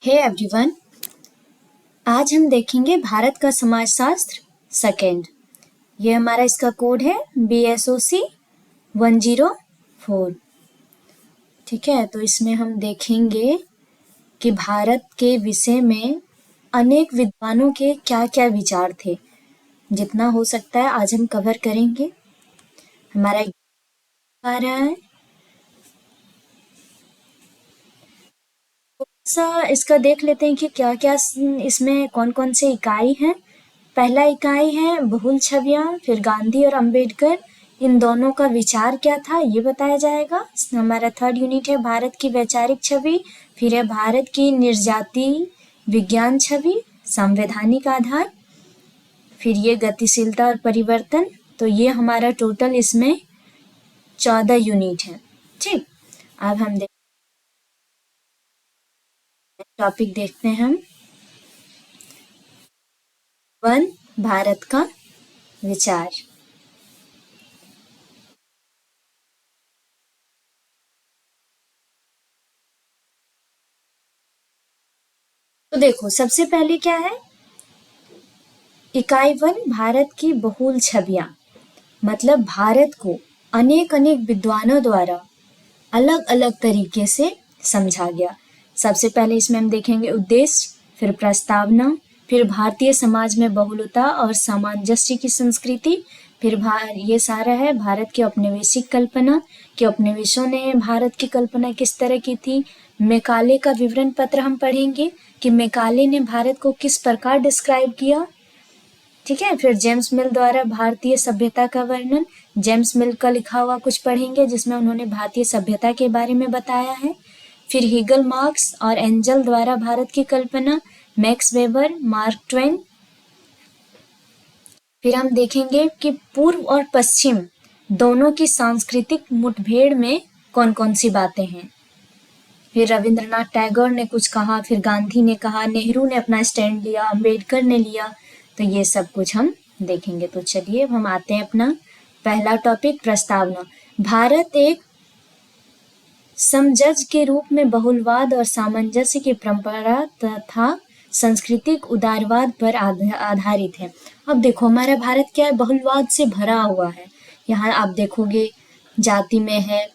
Hey everyone, आज हम देखेंगे भारत का समाजशास्त्र सेकेंड। ये हमारा इसका कोड है BSOC 104। ठीक है, तो इसमें हम देखेंगे कि भारत के विषय में अनेक विद्वानों के क्या क्या विचार थे। जितना हो सकता है आज हम कवर करेंगे। हमारा आ रहा है सा इसका देख लेते हैं कि क्या क्या इसमें कौन कौन से इकाई हैं। पहला इकाई है बहुल छवियां, फिर गांधी और अंबेडकर, इन दोनों का विचार क्या था ये बताया जाएगा। हमारा थर्ड यूनिट है भारत की वैचारिक छवि, फिर है भारत की निर्जातीय विज्ञान छवि, संवैधानिक आधार, फिर ये गतिशीलता और परिवर्तन। तो ये हमारा टोटल इसमें 14 यूनिट है। ठीक, अब हम टॉपिक देखते हैं हम। 1, भारत का विचार। तो देखो सबसे पहले क्या है, इकाई 1 भारत की बहुल छवियां, मतलब भारत को अनेक अनेक विद्वानों द्वारा अलग अलग तरीके से समझा गया। सबसे पहले इसमें हम देखेंगे उद्देश्य, फिर प्रस्तावना, फिर भारतीय समाज में बहुलता और सामंजस्य की संस्कृति, फिर ये सारा है भारत की औपनिवेशिक कल्पना कि औपनिवेशों ने भारत की कल्पना किस तरह की थी। मैकाले का विवरण पत्र हम पढ़ेंगे कि मैकाले ने भारत को किस प्रकार डिस्क्राइब किया। ठीक है, फिर जेम्स मिल द्वारा भारतीय सभ्यता का वर्णन, जेम्स मिल का लिखा हुआ कुछ पढ़ेंगे जिसमें उन्होंने भारतीय सभ्यता के बारे में बताया है। फिर हीगल मार्क्स और एंजल द्वारा भारत की कल्पना, मैक्स वेबर, मार्क ट्वेन। फिर हम देखेंगे कि पूर्व और पश्चिम दोनों की सांस्कृतिक मुठभेड़ में कौन कौन सी बातें हैं। फिर रविंद्रनाथ टैगोर ने कुछ कहा, फिर गांधी ने कहा, नेहरू ने अपना स्टैंड लिया, अंबेडकर ने लिया। तो ये सब कुछ हम देखेंगे। तो चलिए अब हम आते हैं अपना पहला टॉपिक, प्रस्तावना। भारत एक समजज के रूप में बहुलवाद और सामंजस्य की परंपरा तथा सांस्कृतिक उदारवाद पर आधारित है। अब देखो हमारा भारत क्या है, बहुलवाद से भरा हुआ है। यहाँ आप देखोगे जाति में है,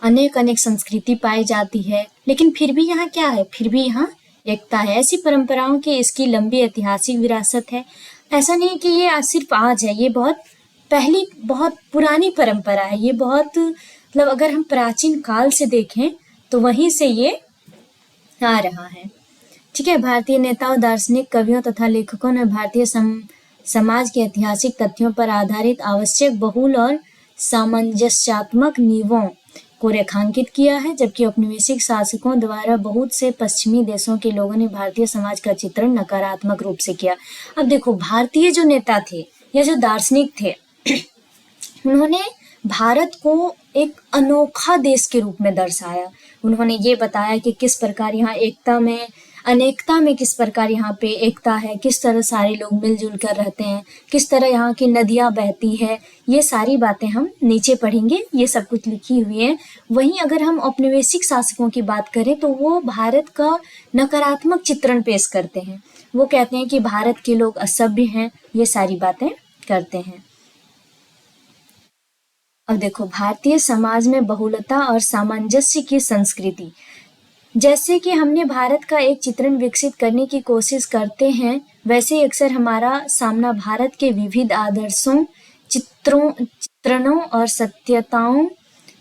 अनेक अनेक संस्कृति पाई जाती है, लेकिन फिर भी यहाँ क्या है, फिर भी यहाँ एकता है। ऐसी परंपराओं की इसकी लंबी ऐतिहासिक विरासत है। ऐसा नहीं कि ये सिर्फ आज है, ये बहुत पहली बहुत पुरानी परंपरा है। ये बहुत मतलब अगर हम प्राचीन काल से देखें तो वहीं से ये आ रहा है। ठीक है, भारतीय नेताओं, दार्शनिक, कवियों तथा लेखकों ने भारतीय समाज के ऐतिहासिक तथ्यों पर आधारित आवश्यक, बहुल और सामंजस्यात्मक नींवों को रेखांकित किया है, जबकि औपनिवेशिक शासकों द्वारा बहुत से पश्चिमी देशों के लोगों ने भारतीय समाज का चित्रण नकारात्मक रूप से किया। अब देखो भारतीय जो नेता थे या जो दार्शनिक थे उन्होंने भारत को एक अनोखा देश के रूप में दर्शाया। उन्होंने ये बताया कि किस प्रकार यहाँ एकता में अनेकता में किस प्रकार यहाँ पे एकता है, किस तरह सारे लोग मिलजुल कर रहते हैं, किस तरह यहाँ की नदियाँ बहती है। ये सारी बातें हम नीचे पढ़ेंगे, ये सब कुछ लिखी हुई है। वहीं अगर हम औपनिवेशिक शासकों की बात करें तो वो भारत का नकारात्मक चित्रण पेश करते हैं। वो कहते हैं कि भारत के लोग असभ्य हैं, ये सारी बातें करते हैं। अब देखो भारतीय समाज में बहुलता और सामंजस्य की संस्कृति, जैसे कि हमने भारत का एक चित्रण विकसित करने की कोशिश करते हैं, वैसे ही अक्सर हमारा सामना भारत के विविध आदर्शों, चित्रणों और सत्यताओं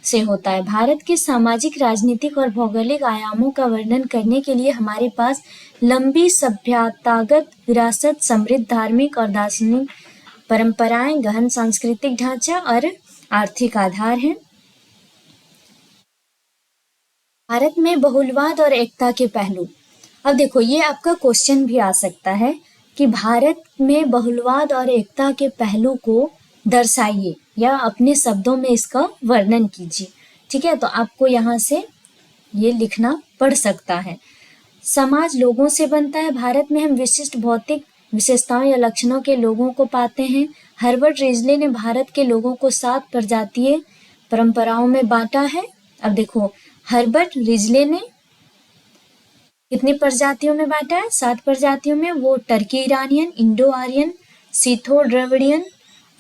से होता है। भारत के सामाजिक, राजनीतिक और भौगोलिक आयामों का वर्णन करने के लिए हमारे पास लंबी सभ्यतागत विरासत, समृद्ध धार्मिक और दार्शनिक परंपराएं, गहन सांस्कृतिक ढांचा और आर्थिक आधार हैं। भारत में बहुलवाद और एकता के पहलू। अब देखो ये आपका क्वेश्चन भी आ सकता है कि भारत में बहुलवाद और एकता के पहलू को दर्शाइए या अपने शब्दों में इसका वर्णन कीजिए। ठीक है, तो आपको यहाँ से ये लिखना पड़ सकता है। समाज लोगों से बनता है। भारत में हम विशिष्ट भौतिक विशेषताओं या लक्षणों के लोगों को पाते हैं। हर्बर्ट रिजले ने भारत के लोगों को 7 प्रजातीय परंपराओं में बांटा है। अब देखो हर्बर्ट रिजले ने कितनी प्रजातियों में बांटा है? 7 प्रजातियों में। वो Turko Iranian, Indo Aryan, Scytho Dravidian,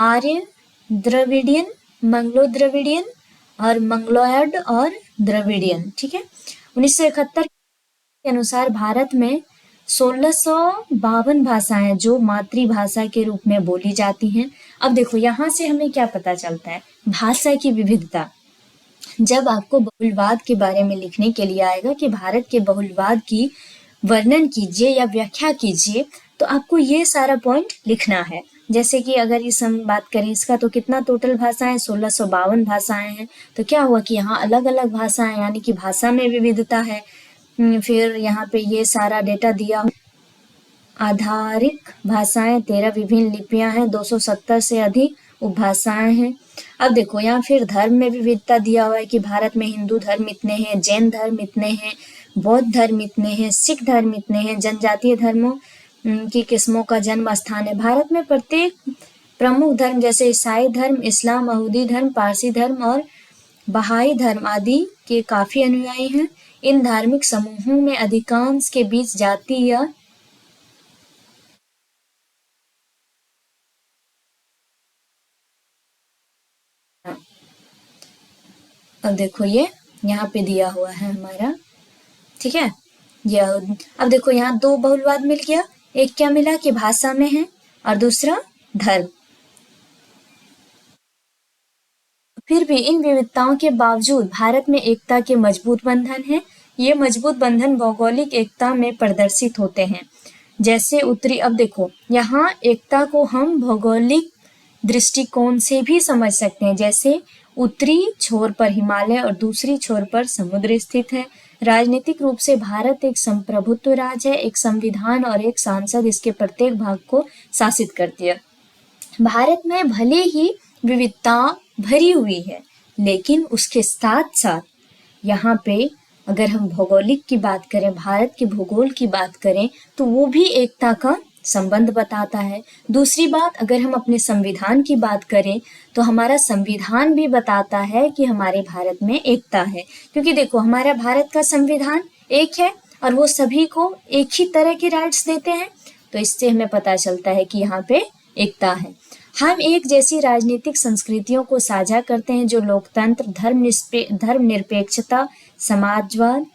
Arya Dravidian, Mongolo Dravidian और मंगलोयड और द्रविडियन। ठीक है। 1971 के अनुसार भारत में 1652 भाषाएं जो मातृभाषा के रूप में बोली जाती हैं। अब देखो यहाँ से हमें क्या पता चलता है, भाषा की विविधता। जब आपको बहुलवाद के बारे में लिखने के लिए आएगा कि भारत के बहुलवाद की वर्णन कीजिए या व्याख्या कीजिए, तो आपको ये सारा पॉइंट लिखना है। जैसे कि अगर इस हम बात करें इसका, तो कितना टोटल भाषाएं? 1652 भाषाएं हैं। तो क्या हुआ कि यहाँ अलग अलग भाषाएं, यानी कि भाषा में विविधता है। फिर यहाँ पे ये सारा डेटा दिया। आधारिक भाषाएं 13 विभिन्न लिपियां हैं, 270 से अधिक उपभाषाएं हैं। अब देखो यहाँ फिर धर्म में विविधता दिया हुआ है कि भारत में हिंदू धर्म इतने हैं, जैन धर्म इतने हैं, बौद्ध धर्म इतने हैं, सिख धर्म इतने हैं। जनजातीय धर्मों की किस्मों का जन्म स्थान है। भारत में प्रत्येक प्रमुख धर्म जैसे ईसाई धर्म, इस्लाम, यहूदी धर्म, पारसी धर्म और बहाई धर्म आदि के काफी अनुयायी हैं। इन धार्मिक समूहों में अधिकांश के बीच जाति या अब देखो ये यहाँ पे दिया हुआ है हमारा। ठीक है। ये अब देखो यहाँ दो बहुलवाद मिल गया। एक क्या मिला कि भाषा में है और दूसरा धर्म। फिर भी इन विविधताओं के बावजूद भारत में एकता के मजबूत बंधन हैं। ये मजबूत बंधन भौगोलिक एकता में प्रदर्शित होते हैं। जैसे उत्तरी, अब देखो यहाँ एकता को हम भौगोलिक दृष्टिकोण से भी समझ सकते हैं। जैसे उत्तरी छोर पर हिमालय और दूसरी छोर पर समुद्र स्थित है। राजनीतिक रूप से भारत एक संप्रभुत्व राज्य है। एक संविधान और एक संसद इसके प्रत्येक भाग को शासित करती है। भारत में भले ही विविधता भरी हुई है, लेकिन उसके साथ साथ यहाँ पे अगर हम भौगोलिक की बात करें, भारत के भूगोल की बात करें, तो वो भी एकता का संबंध बताता है। दूसरी बात, अगर हम अपने संविधान की बात करें, तो हमारा संविधान भी बताता है कि हमारे भारत में एकता है। क्योंकि देखो हमारा भारत का संविधान एक है और वो सभी को एक ही तरह के राइट्स देते हैं। तो इससे हमें पता चलता है कि यहाँ पे एकता है। हम एक जैसी राजनीतिक संस्कृतियों को साझा करते हैं जो लोकतंत्र, धर्मनिरपेक्षता, समाजवाद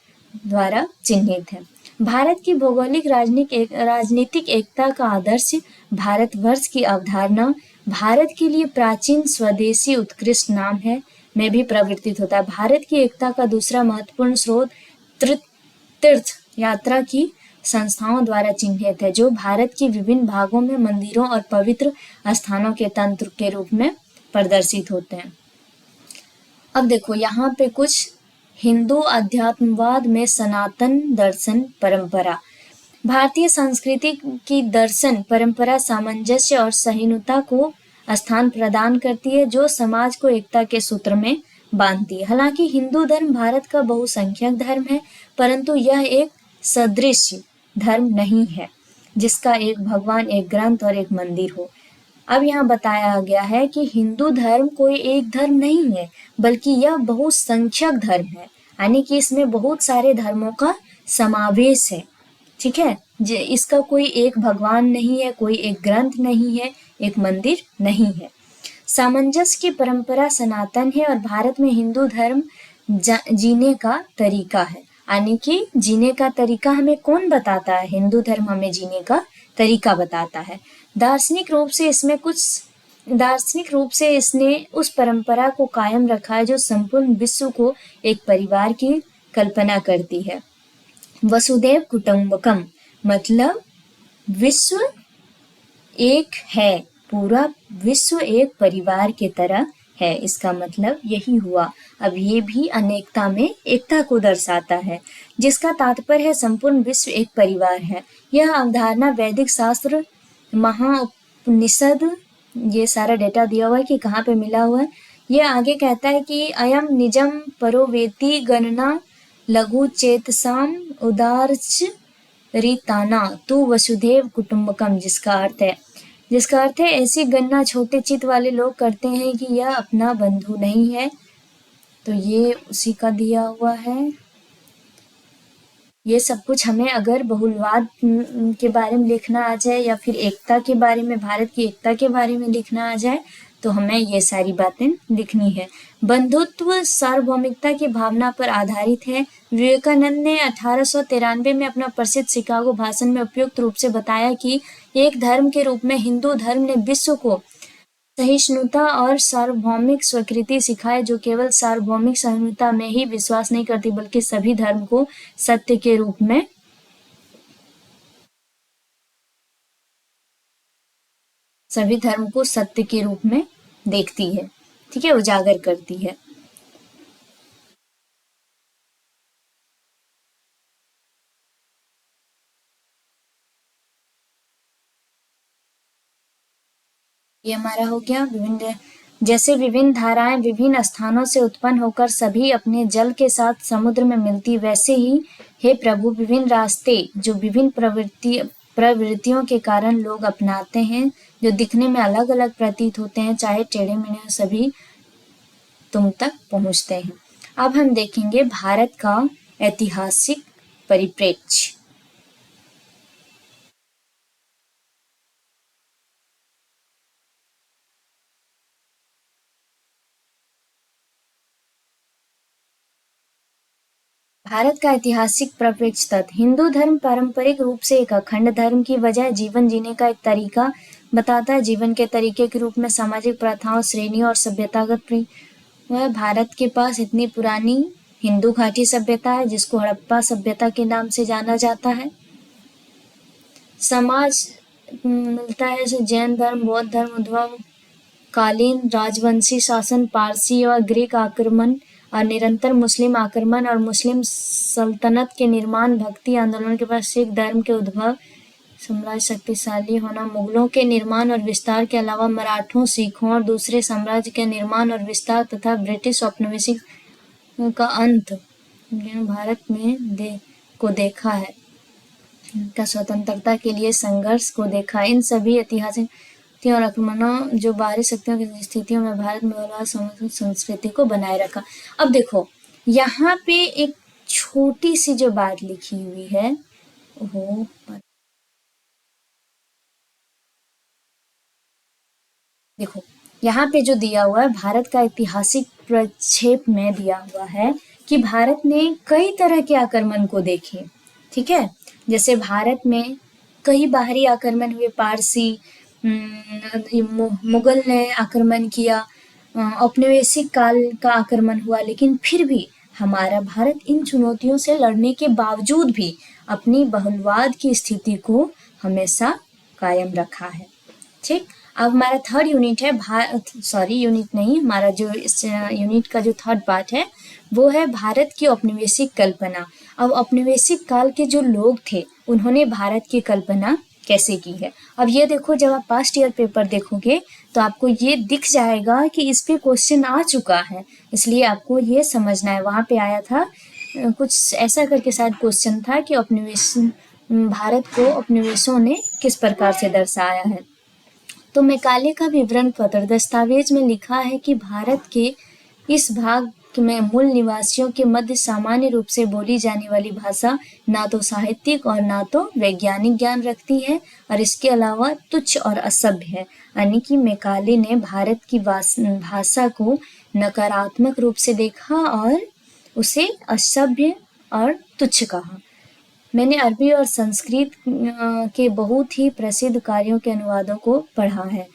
द्वारा चिन्हित है। भारत की भौगोलिक राजनीतिक एकता का आदर्श भारतवर्ष की अवधारणा भारत के लिए प्राचीन स्वदेशी उत्कृष्ट नाम है में भी प्रवर्तित होता है। भारत की एकता का दूसरा महत्वपूर्ण स्रोत तीर्थ यात्रा की संस्थाओं द्वारा चिन्हित है, जो भारत के विभिन्न भागों में मंदिरों और पवित्र स्थानों के तंत्र के रूप में प्रदर्शित होते हैं। अब देखो यहाँ पे कुछ हिंदू अध्यात्मवाद में सनातन दर्शन परंपरा। भारतीय संस्कृति की दर्शन परंपरा सामंजस्य और सहिष्णुता को स्थान प्रदान करती है, जो समाज को एकता के सूत्र में बांधती है। हालांकि हिंदू धर्म भारत का बहुसंख्यक धर्म है, परंतु यह एक सदृश धर्म नहीं है जिसका एक भगवान, एक ग्रंथ और एक मंदिर हो। अब यहाँ बताया गया है कि हिंदू धर्म कोई एक धर्म नहीं है, बल्कि यह बहुसंख्यक धर्म है, यानी कि इसमें बहुत सारे धर्मों का समावेश है। ठीक है। इसका कोई एक भगवान नहीं है, कोई एक ग्रंथ नहीं है, एक मंदिर नहीं है। सामंजस्य की परंपरा सनातन है और भारत में हिंदू धर्म जीने का तरीका है। यानी कि जीने का तरीका हमें कौन बताता है? हिंदू धर्म हमें जीने का तरीका बताता है। दार्शनिक रूप से इसने उस परंपरा को कायम रखा है जो संपूर्ण विश्व को एक परिवार की कल्पना करती है। वसुधैव कुटुंबकम मतलब विश्व एक है, पूरा विश्व एक परिवार की तरह है, इसका मतलब यही हुआ। अब ये भी अनेकता में एकता को दर्शाता है, जिसका तात्पर्य है संपूर्ण विश्व एक परिवार है। यह अवधारणा वैदिक शास्त्र, महाउपनिषद, ये सारा डेटा दिया हुआ है कि कहाँ पे मिला हुआ है। ये आगे कहता है कि अयम निजम परोवेति गणना लघु चेतसाम उदारच रीताना तु वसुधैव कुटुंबकम, जिसका अर्थ है ऐसी गणना छोटे चित्त वाले लोग करते हैं कि यह अपना बंधु नहीं है। तो ये उसी का दिया हुआ है। ये सब कुछ हमें अगर बहुलवाद के बारे में लिखना आ जाए या फिर एकता के बारे में, भारत की एकता के बारे में लिखना आ जाए, तो हमें ये सारी बातें लिखनी है। बंधुत्व सार्वभौमिकता की भावना पर आधारित है। विवेकानंद ने 1893 में अपना प्रसिद्ध शिकागो भाषण में उपयुक्त रूप से बताया कि एक धर्म के रूप में हिंदू धर्म ने विश्व को सहिष्णुता और सार्वभौमिक स्वीकृति सिखाए, जो केवल सार्वभौमिक सहिष्णुता में ही विश्वास नहीं करती बल्कि सभी धर्म को सत्य के रूप में देखती है, ठीक है, उजागर करती है। ये हमारा हो गया विभिन्न, जैसे विभिन्न धाराएं विभिन्न स्थानों से उत्पन्न होकर सभी अपने जल के साथ समुद्र में मिलती, वैसे ही हे प्रभु विभिन्न रास्ते जो विभिन्न प्रवृत्तियों के कारण लोग अपनाते हैं, जो दिखने में अलग अलग प्रतीत होते हैं, चाहे टेढ़े मेढ़े, सभी तुम तक पहुंचते हैं। अब हम देखेंगे भारत का ऐतिहासिक परिप्रेक्ष्य। भारत का ऐतिहासिक परिप्रेक्ष्य तथ्य। हिंदू धर्म पारंपरिक रूप से एक अखंड धर्म की बजाय जीवन जीने का एक तरीका बताता है। जीवन के तरीके के रूप में सामाजिक प्रथाओं, श्रेणियों और सभ्यतागत वह भारत के पास इतनी पुरानी हिंदू घाटी सभ्यता है जिसको हड़प्पा सभ्यता के नाम से जाना जाता है। समाज मिलता है जैसे जैन धर्म, बौद्ध धर्म, उद्भव कालीन राजवंशी शासन, पारसी और ग्रीक आक्रमण और निरंतर मुस्लिम आक्रमण और मुस्लिम सल्तनत के निर्माण, भक्ति आंदोलन के बाद सिख धर्म के उद्भव, साम्राज्य शक्तिशाली होना, मुगलों के निर्माण और विस्तार के अलावा मराठों, सिखों और दूसरे साम्राज्य के निर्माण और विस्तार तथा ब्रिटिश औपनिवेशिक का अंत भारत में को देखा है, का स्वतंत्रता के लिए संघर्ष को देखा। इन सभी ऐतिहासिक और आक्रमणों जो बाहरी शक्तियों की स्थितियों में भारत में संस्कृति को बनाए रखा। अब देखो यहाँ पे एक छोटी सी जो बात लिखी हुई है वो देखो, यहाँ पे जो दिया हुआ है भारत का ऐतिहासिक प्रक्षेप में दिया हुआ है कि भारत ने कई तरह के आक्रमण को देखे, ठीक है। जैसे भारत में कई बाहरी आक्रमण हुए, पारसी, मुगल ने आक्रमण किया, औपनिवेशिक काल का आक्रमण हुआ, लेकिन फिर भी हमारा भारत इन चुनौतियों से लड़ने के बावजूद भी अपनी बहुलवाद की स्थिति को हमेशा कायम रखा है, ठीक। अब हमारा थर्ड यूनिट है यूनिट नहीं, हमारा जो इस यूनिट का जो थर्ड पार्ट है वो है भारत की औपनिवेशिक कल्पना। अब औपनिवेशिक काल के जो लोग थे उन्होंने भारत की कल्पना कैसे की है। अब ये देखो, जब आप पास्ट ईयर पेपर देखोगे तो आपको ये दिख जाएगा कि इस पे क्वेश्चन आ चुका है, इसलिए आपको ये समझना है। वहाँ पे आया था कुछ ऐसा करके शायद क्वेश्चन था कि भारत को उपनिवेशों ने किस प्रकार से दर्शाया है। तो मैकाले का विवरण पत्र दस्तावेज में लिखा है कि भारत के इस भाग में मूल निवासियों के मध्य सामान्य रूप से बोली जाने वाली भाषा ना तो साहित्यिक और ना तो वैज्ञानिक ज्ञान रखती है और इसके अलावा तुच्छ और असभ्य है। यानी कि मैकाले ने भारत की भाषा को नकारात्मक रूप से देखा और उसे असभ्य और तुच्छ कहा। मैंने अरबी और संस्कृत के बहुत ही प्रसिद्ध कार्यों के अनुवादों को पढ़ा है।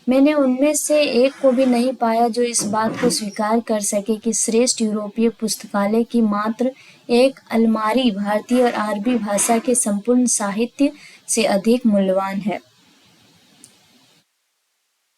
मैंने उनमें से एक को भी नहीं पाया जो इस बात को स्वीकार कर सके कि श्रेष्ठ यूरोपीय पुस्तकालय की मात्र एक अलमारी भारतीय और अरबी भाषा के संपूर्ण साहित्य से अधिक मूल्यवान है।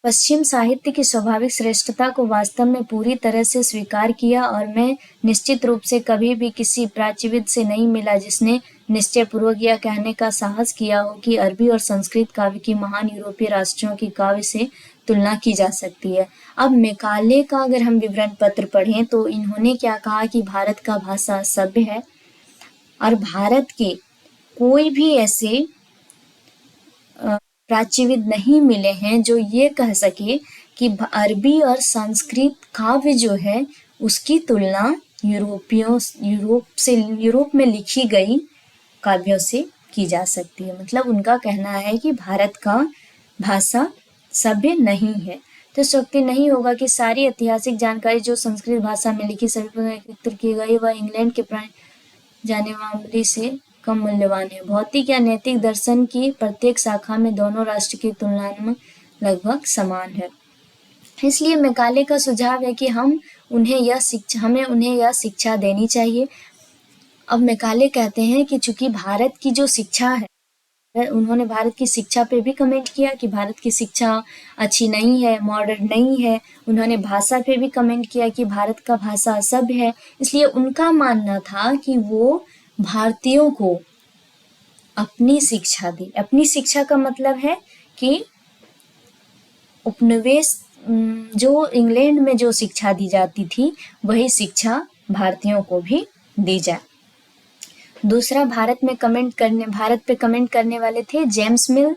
पश्चिम साहित्य की स्वाभाविक श्रेष्ठता को वास्तव में पूरी तरह से स्वीकार किया और मैं निश्चित रूप से कभी भी किसी प्राच्यविद से नहीं मिला जिसने निश्चयपूर्वक यह कहने का साहस किया हो कि अरबी और संस्कृत काव्य की महान यूरोपीय राष्ट्रों की काव्य से तुलना की जा सकती है। अब मैकाले का अगर हम विवरण पत्र पढ़ें तो इन्होंने क्या कहा कि भारत का भाषा सभ्य है और भारत के कोई भी ऐसे प्राच्यविद नहीं मिले हैं जो ये कह सके कि अरबी और संस्कृत काव्य जो है उसकी तुलना यूरोप में लिखी गई काव्यों से की जा सकती है। मतलब उनका कहना है कि भारत का भाषा सभ्य नहीं है। तो शक्ति नहीं होगा कि सारी ऐतिहासिक जानकारी जो संस्कृत भाषा में लिखी सभी पर एकत्र की गई वह इंग्लैंड के जानेवामली से कम मूल्यवान है। भौतिक या नैतिक दर्शन की प्रत्येक शाखा में दोनों राष्ट्र की तुलना में लगभग समान है। इसलिए मैकाले का सुझाव है कि हमें उन्हें यह शिक्षा देनी चाहिए। अब मैकाले कहते हैं कि चूंकि भारत की जो शिक्षा है, उन्होंने भारत की शिक्षा पे भी कमेंट किया कि भारत की शिक्षा अच्छी नहीं है, मॉडर्न नहीं है। उन्होंने भाषा पे भी कमेंट किया कि भारत का भाषा असभ्य है। इसलिए उनका मानना था कि वो भारतीयों को अपनी शिक्षा दे। अपनी शिक्षा का मतलब है कि उपनिवेश जो इंग्लैंड में जो शिक्षा दी जाती थी वही शिक्षा भारतीयों को भी दी जाए। दूसरा, भारत पे कमेंट करने वाले थे जेम्स मिल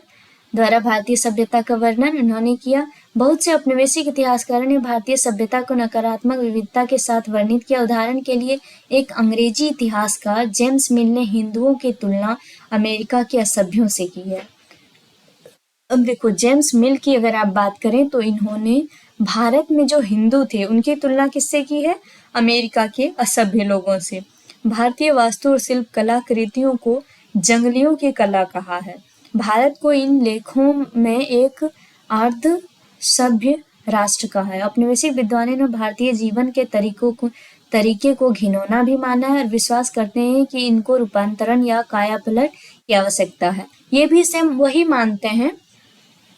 द्वारा भारतीय सभ्यता का वर्णन उन्होंने किया। बहुत से औपनिवेशिक इतिहासकारों ने भारतीय सभ्यता को नकारात्मक विविधता के साथ वर्णित किया। उदाहरण के लिए एक अंग्रेजी इतिहासकार जेम्स मिल ने हिंदुओं की तुलना अमेरिका के असभ्यों से की है। अब देखो, जेम्स मिल की अगर आप बात करें तो इन्होंने भारत में जो हिंदू थे उनकी तुलना किससे की है? अमेरिका के असभ्य लोगों से। भारतीय वास्तु और शिल्प कला कृतियों को जंगलियों की कला कहा है। भारत को इन लेखों में एक अर्ध सभ्य राष्ट्र कहा है। औपनिवेशिक विद्वानों ने भारतीय जीवन के तरीके को घिनौना भी माना है और विश्वास करते हैं कि इनको रूपांतरण या कायापलट की आवश्यकता है। ये भी सेम वही मानते हैं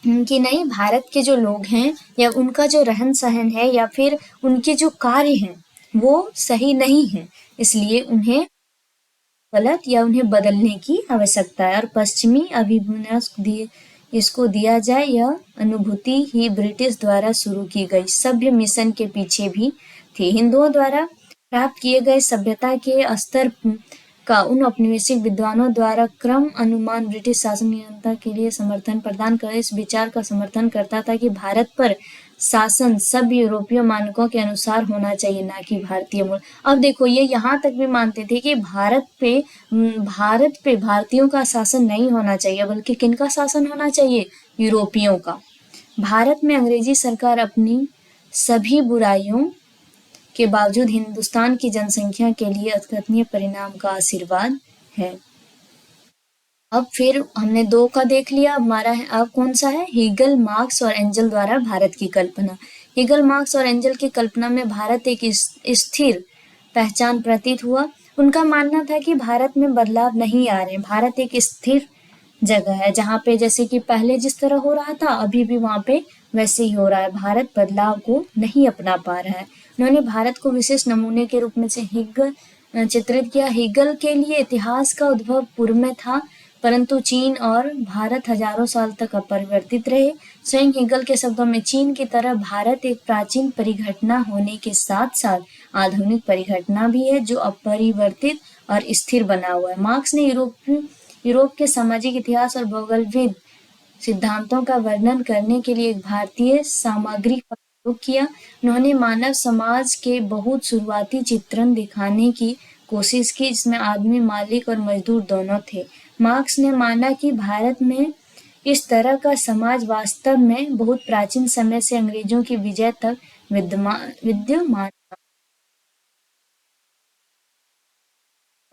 कि नहीं, भारत के जो लोग हैं या उनका जो रहन सहन है या फिर उनके जो कार्य हैं वो सही नहीं है, इसलिए उन्हें गलत या उन्हें बदलने की आवश्यकता है। और पश्चिमी अभिविन्यास इसको दिया जाए, यह अनुभूति ही ब्रिटिश द्वारा शुरू की गई सभ्य मिशन के पीछे भी थी। हिंदुओं द्वारा प्राप्त किए गए सभ्यता के स्तर का उन औपनिवेशिक विद्वानों द्वारा क्रम अनुमान ब्रिटिश शासन नियंत्रण के लिए समर्थन प्रदान कर इस विचार का समर्थन करता था कि भारत पर शासन सभ्य यूरोपीय मानकों के अनुसार होना चाहिए, ना कि भारतीय मूल। अब देखो, ये यहाँ तक भी मानते थे कि भारत पे भारतीयों का शासन नहीं होना चाहिए, बल्कि किनका शासन होना चाहिए? यूरोपियों का। भारत में अंग्रेजी सरकार अपनी सभी बुराइयों के बावजूद हिंदुस्तान की जनसंख्या के लिए अतुलनीय परिणाम का आशीर्वाद है। अब फिर हमने 2 का देख लिया, हमारा है अब कौन सा है? हीगल, मार्क्स और एंजल द्वारा भारत की कल्पना। हीगल, मार्क्स और एंजल की कल्पना में भारत एक स्थिर पहचान प्रतीत हुआ। उनका मानना था कि भारत में बदलाव नहीं आ रहे, भारत एक स्थिर जगह है जहाँ पे जैसे कि पहले जिस तरह हो रहा था अभी भी वहाँ पे वैसे ही हो रहा है। भारत बदलाव को नहीं अपना पा रहा है। उन्होंने भारत को विशेष नमूने के रूप में से हीगल चित्रित किया। हीगल के लिए इतिहास का उद्भव पूर्व में था, परंतु चीन और भारत हजारों साल तक अपरिवर्तित रहे। स्वयं हीगल के शब्दों में चीन की तरह भारत एक प्राचीन परिघटना होने के साथ साथ आधुनिक परिघटना भी है जो अपरिवर्तित और स्थिर बना हुआ है। मार्क्स ने यूरोप के सामाजिक इतिहास और भौगोलिक सिद्धांतों का वर्णन करने के लिए एक भारतीय सामग्री का उपयोग किया। उन्होंने मानव समाज के बहुत शुरुआती चित्रण दिखाने की कोशिश की जिसमें आदमी, मालिक और मजदूर दोनों थे। मार्क्स ने माना कि भारत में इस तरह का समाज वास्तव में बहुत प्राचीन समय से अंग्रेजों की विजय तक विद्यमान।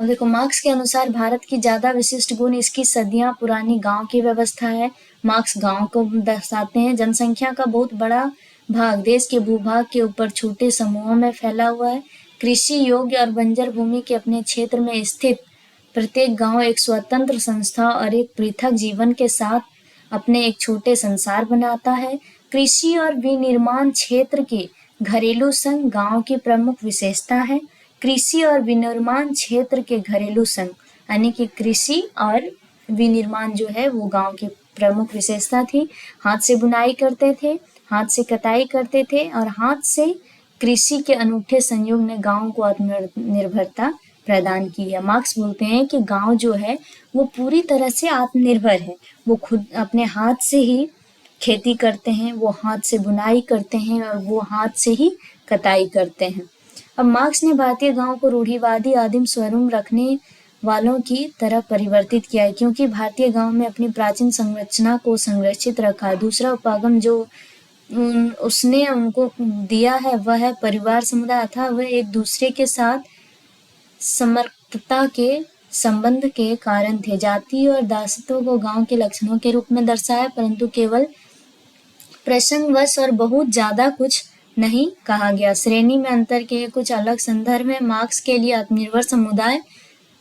और देखो, मार्क्स के अनुसार भारत की ज्यादा विशिष्ट गुण इसकी सदियां पुरानी गांव की व्यवस्था है। मार्क्स गांव को दर्शाते हैं। जनसंख्या का बहुत बड़ा भाग देश के भूभाग के ऊपर छोटे समूहों में फैला हुआ है। कृषि योग्य और बंजर भूमि के अपने क्षेत्र में स्थित प्रत्येक गांव एक स्वतंत्र संस्था और एक पृथक जीवन के साथ अपने एक छोटे संसार बनाता है। कृषि और विनिर्माण क्षेत्र के घरेलू संघ गांव की प्रमुख विशेषता है। कृषि और विनिर्माण क्षेत्र के घरेलू संघ यानी कि कृषि और विनिर्माण जो है वो गांव की प्रमुख विशेषता थी। हाथ से बुनाई करते थे, हाथ से कटाई करते थे और हाथ से कृषि के अनूठे संयोग ने गांव को आत्मनिर्भरता प्रदान की है। मार्क्स बोलते हैं कि गांव जो है वो पूरी तरह से आत्मनिर्भर है। वो खुद अपने हाथ से ही खेती करते हैं, वो हाथ से बुनाई करते हैं और वो हाथ से ही कटाई करते हैं। अब मार्क्स ने भारतीय गांव को रूढ़िवादी आदिम स्वरूप रखने वालों की तरफ परिवर्तित किया है, क्योंकि भारतीय गांव में अपनी प्राचीन संरचना को संरक्षित रखा है। दूसरा उपागम जो उसने उनको दिया है वह है परिवार समुदाय, अर्थात वह एक दूसरे के साथ समर्पता के संबंध के कारण थे। जाति और दासत्व को गांव के लक्षणों के रूप में दर्शाया, परंतु केवल प्रसंगवश और बहुत ज्यादा कुछ नहीं कहा गया। श्रेणी में अंतर के कुछ अलग संदर्भ में मार्क्स के लिए आत्मनिर्भर समुदाय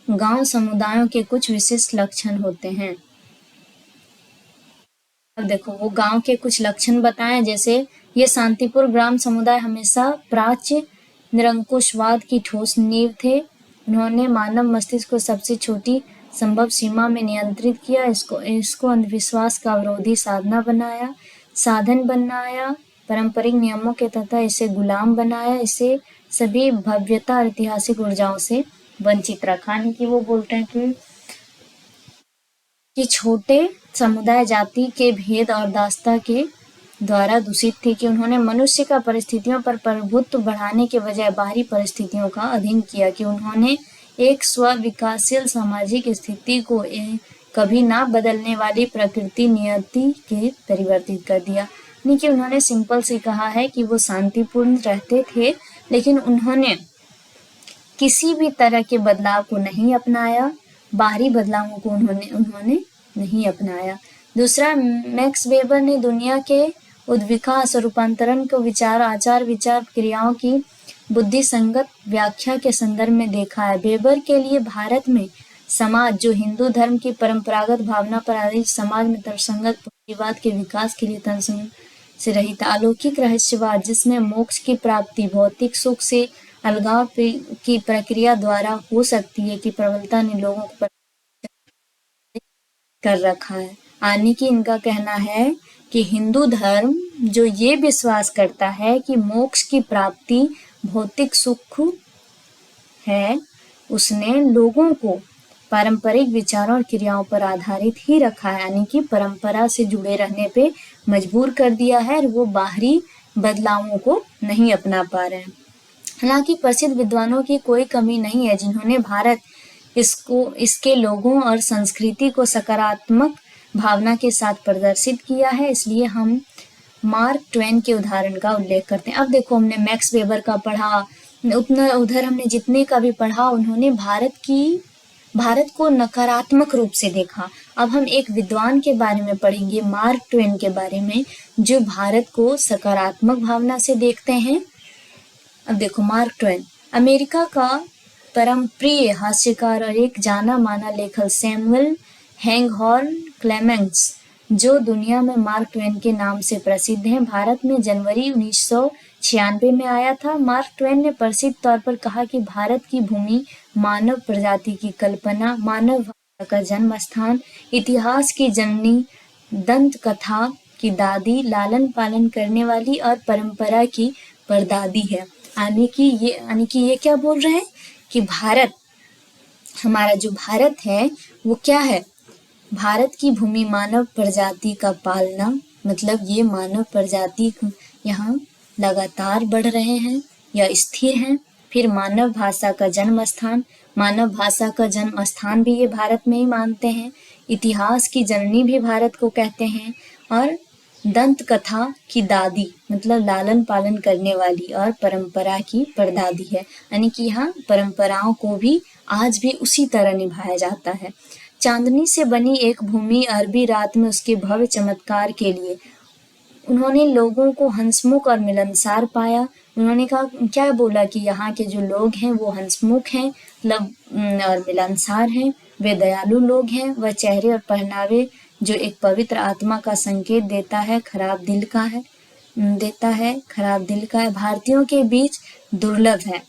गांव समुदायों के कुछ विशिष्ट लक्षण होते हैं। अब देखो वो गांव के कुछ लक्षण बताएं, जैसे ये शांतिपूर्ण ग्राम समुदाय हमेशा प्राच्य निरंकुशवाद की ठोस नींव थे। उन्होंने मानव मस्तिष्क को सबसे छोटी संभव सीमा में नियंत्रित किया, इसको अंधविश्वास का विरोधी साधन बनाया, पारंपरिक नियमों के तथा इसे गुलाम बनाया, इसे सभी भव्यता और ऐतिहासिक ऊर्जाओं से वंचित रखा। कि वो बोलते हैं कि छोटे समुदाय जाति के भेद और दासता के द्वारा दूषित थे, कि उन्होंने मनुष्य का परिस्थितियों पर प्रभुत्व बढ़ाने के बजाय बाहरी परिस्थितियों का अधीन किया, कि उन्होंने एक स्व विकासशील सामाजिक स्थिति को कभी ना बदलने वाली प्रकृति नियति के परिवर्तित कर दिया। यानी कि उन्होंने सिंपल से कहा है कि वो शांतिपूर्ण रहते थे, लेकिन उन्होंने किसी भी तरह के बदलाव को नहीं अपनाया, बाहरी बदलावों को उन्होंने नहीं अपनाया। दूसरा, मैक्स वेबर ने दुनिया के उद्विकास और रूपांतरण को आचार विचार क्रियाओं की बुद्धि संगत व्याख्या के संदर्भ में देखा है। वेबर के लिए भारत में समाज जो हिंदू धर्म की परंपरागत भावना पर आधारित समाज में तर्कसंगत पूंजीवाद के विकास के लिए तर्कसंगत से रहित अलौकिक रहस्यवाद, जिसमें मोक्ष की प्राप्ति भौतिक सुख से अलगाव की प्रक्रिया द्वारा हो सकती है, की प्रबलता ने लोगों को कर रखा है। आने की इनका कहना है कि हिंदू धर्म जो ये विश्वास करता है कि मोक्ष की प्राप्ति भौतिक सुख है, उसने लोगों को पारंपरिक विचारों और क्रियाओं पर आधारित ही रखा है, यानी कि परंपरा से जुड़े रहने पे मजबूर कर दिया है और वो बाहरी बदलावों को नहीं अपना पा रहे हैं। हालांकि प्रसिद्ध विद्वानों की कोई कमी नहीं है जिन्होंने भारत इसके लोगों और संस्कृति को सकारात्मक भावना के साथ प्रदर्शित किया है। इसलिए हम मार्क ट्वेन के उदाहरण का उल्लेख करते हैं। अब देखो हमने मैक्स वेबर का पढ़ा, उधर हमने जितने का भी पढ़ा, उन्होंने भारत को नकारात्मक रूप से देखा। अब हम एक विद्वान के बारे में पढ़ेंगे, मार्क ट्वेन के बारे में, जो भारत को सकारात्मक भावना से देखते हैं। अब देखो मार्क ट्वेन अमेरिका का परम प्रिय हास्यकार और एक जाना माना लेखक सैमुअल हैंगहॉर्न क्लेमेंट्स, जो दुनिया में मार्क ट्वेन के नाम से प्रसिद्ध हैं, भारत में जनवरी 1996 में आया था। मार्क ट्वेन ने प्रसिद्ध तौर पर कहा कि भारत की भूमि मानव प्रजाति की कल्पना, मानव भाषा का जन्म स्थान, इतिहास की जननी, दंत कथा की दादी, लालन पालन करने वाली और परंपरा की परदादी है। यानी कि ये क्या बोल रहे हैं कि भारत, हमारा जो भारत है वो क्या है, भारत की भूमि मानव प्रजाति का पालना, मतलब ये मानव प्रजाति यहाँ लगातार बढ़ रहे हैं या स्थिर हैं। फिर मानव भाषा का जन्म स्थान, मानव भाषा का जन्म स्थान भी ये भारत में ही मानते हैं। इतिहास की जननी भी भारत को कहते हैं, और दंत कथा की दादी मतलब लालन पालन करने वाली और परंपरा की परदादी है। यानी कि यहाँ परंपराओं को भी आज भी उसी तरह निभाया जाता है। चांदनी से बनी एक भूमि, अरबी रात में उसके भव्य चमत्कार के लिए उन्होंने लोगों को हंसमुख और मिलनसार पाया। उन्होंने कहा, क्या बोला कि यहाँ के जो लोग हैं वो हंसमुख हैं, मतलब और मिलनसार हैं, वे दयालु लोग हैं। वह चेहरे और पहनावे जो एक पवित्र आत्मा का संकेत देता है, खराब दिल का है, भारतीयों के बीच दुर्लभ है।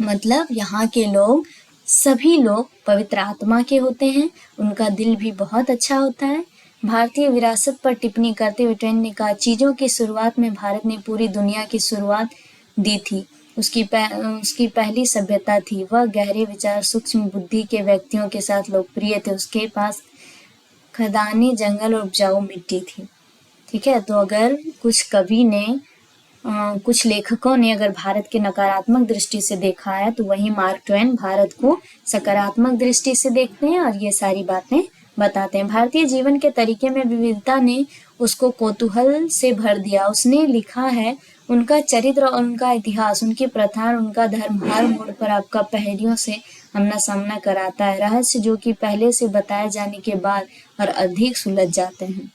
मतलब यहाँ के लोग, सभी लोग पवित्र आत्मा के होते हैं, उनका दिल भी बहुत अच्छा होता है। भारतीय विरासत पर टिप्पणी करते हुए ट्वेन ने कहा, चीजों की शुरुआत में भारत ने पूरी दुनिया की शुरुआत दी थी। उसकी पहली सभ्यता थी। वह गहरे विचार, सूक्ष्म बुद्धि के व्यक्तियों के साथ लोकप्रिय थे। उसके पास खदानें, जंगल और उपजाऊ मिट्टी थी। ठीक है, तो अगर कुछ कवि ने कुछ लेखकों ने अगर भारत के नकारात्मक दृष्टि से देखा है तो वहीं मार्क ट्वेन भारत को सकारात्मक दृष्टि से देखते हैं और ये सारी बातें बताते हैं। भारतीय जीवन के तरीके में विविधता ने उसको कौतूहल से भर दिया। उसने लिखा है, उनका चरित्र और उनका इतिहास, उनकी प्रथा और उनका धर्म हर मोड़ पर आपका पहेलियों से आमना सामना कराता है, रहस्य जो कि पहले से बताए जाने के बाद और अधिक सुलझ जाते हैं।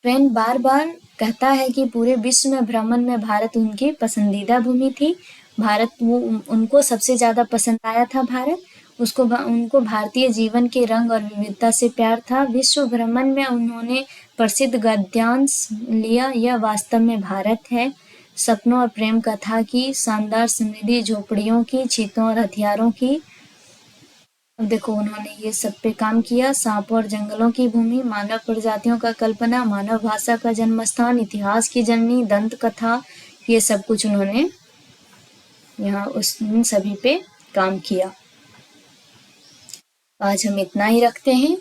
ट्वेन बार बार कहता है कि पूरे विश्व में भ्रमण में भारत उनकी पसंदीदा भूमि थी। भारत वो उनको सबसे ज़्यादा पसंद आया था भारत। उनको भारतीय जीवन के रंग और विविधता से प्यार था। विश्व भ्रमण में उन्होंने प्रसिद्ध गद्यांश लिया, यह वास्तव में भारत है। सपनों और प्रेम कथा की, शानदार समृद्धि झोपड़ियों की, चीतों और हथियारों की। अब देखो उन्होंने ये सब पे काम किया। सांपों और जंगलों की भूमि, मानव प्रजातियों का कल्पना, मानव भाषा का जन्म स्थान, इतिहास की जननी, दंत कथा, ये सब कुछ उन्होंने यहाँ उन सभी पे काम किया। आज हम इतना ही रखते हैं।